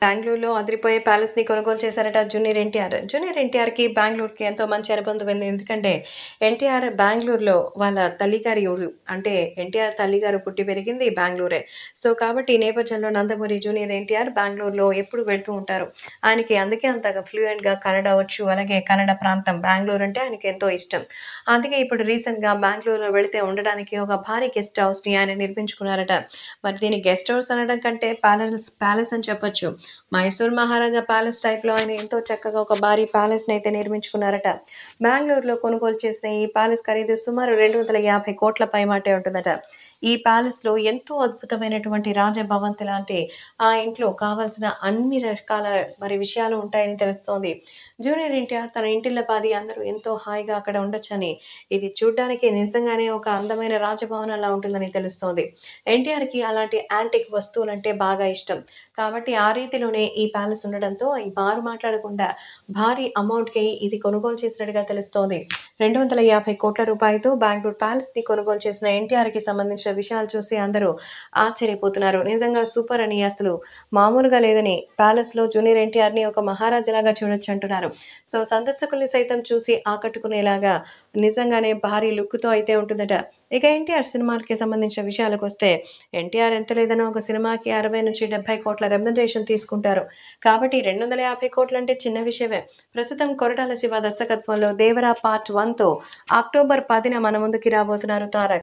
బెంగుళూరులో అదిరిపోయే ప్యాలెస్‌ని కొనుగోలు చేశారట జూనియర్ ఎన్టీఆర్. జూనియర్ ఎన్టీఆర్‌కి బెంగుళూరుకి ఎంతో మంచి అనుబంధం ఉంది. ఎందుకంటే ఎన్టీఆర్ బెంగుళూరులో వాళ్ళ తల్లిగారి ఊరు. అంటే ఎన్టీఆర్ తల్లిగారు పుట్టి పెరిగింది బెంగుళూరే. సో, కాబట్టి ఈ నేపథ్యంలో నందమూరి జూనియర్ ఎన్టీఆర్ బెంగుళూరులో ఎప్పుడు వెళ్తూ ఉంటారు. ఆయనకి అందుకే అంతగా ఫ్లూయెంట్‌గా కన్నడ వచ్చు. అలాగే కన్నడ ప్రాంతం బెంగుళూరు అంటే ఆయనకి ఎంతో ఇష్టం. అందుకే ఇప్పుడు రీసెంట్‌గా బెంగుళూరులో వెళితే ఉండడానికి ఒక భారీ గెస్ట్ హౌస్‌ని ఆయన నిర్మించుకున్నారట. మరి దీన్ని గెస్ట్ హౌస్ అనడం కంటే ప్యాలెస్ అని చెప్పొచ్చు. మైసూర్ మహారాజా ప్యాలెస్ టైప్‌లో ఆయన ఎంతో చక్కగా ఒక భారీ ప్యాలెస్‌నైతే నిర్మించుకున్నారట. బెంగుళూరులో కొనుగోలు చేసిన ఈ ప్యాలెస్ ఖరీదు సుమారు 250,00,00,000 పైమాటే ఉంటుందట. ఈ ప్యాలెస్‌లో ఎంతో అద్భుతమైనటువంటి రాజభవంతి లాంటి ఆ ఇంట్లో కావాల్సిన అన్ని రకాల విషయాలు ఉంటాయని తెలుస్తోంది. జూనియర్ ఎన్టీఆర్ తన ఇంటిల్లపాది అందరూ ఎంతో హాయిగా అక్కడ ఉండొచ్చని, ఇది చూడ్డానికి నిజంగానే ఒక అందమైన రాజభవనంలా ఉంటుందని తెలుస్తోంది. ఎన్టీఆర్‌కి అలాంటి యాంటిక్ వస్తువులంటే బాగా ఇష్టం. కాబట్టి ఆ రీతిలోనే ఈ ప్యాలెస్ ఉండడంతో ఈ మారు మాట్లాడకుండా భారీ అమౌంట్‌కి ఇది కొనుగోలు చేసినట్టుగా తెలుస్తోంది. 250,00,00,000 బెంగుళూరు ప్యాలెస్‌ని కొనుగోలు చేసిన ఎన్టీఆర్‌కి సంబంధించిన విషయాలు చూసి అందరూ ఆశ్చర్యపోతున్నారు. నిజంగా సూపర్ అని అసలు మామూలుగా లేదని ప్యాలెస్‌లో జూనియర్ ఎన్టీఆర్‌ని ఒక మహారాజులాగా చూడొచ్చంటున్నారు. సో, సందర్శకుల్ని సైతం చూసి ఆకట్టుకునేలాగా నిజంగానే భారీ లుక్‌తో అయితే ఉంటుందట. ఇక ఎన్టీఆర్ సినిమాలకి సంబంధించిన విషయాలకొస్తే ఎన్టీఆర్ ఎంత లేదన్నా ఒక సినిమాకి 60-70 కోట్ల రెమ్యునరేషన్ తీసుకుంటారు. కాబట్టి 250 కోట్లు అంటే చిన్న విషయమే. ప్రస్తుతం కొరటాల శివ దర్శకత్వంలో 'దేవర పార్ట్ 1'తో అక్టోబర్ 10న మన ముందుకి రాబోతున్నారు తారక్.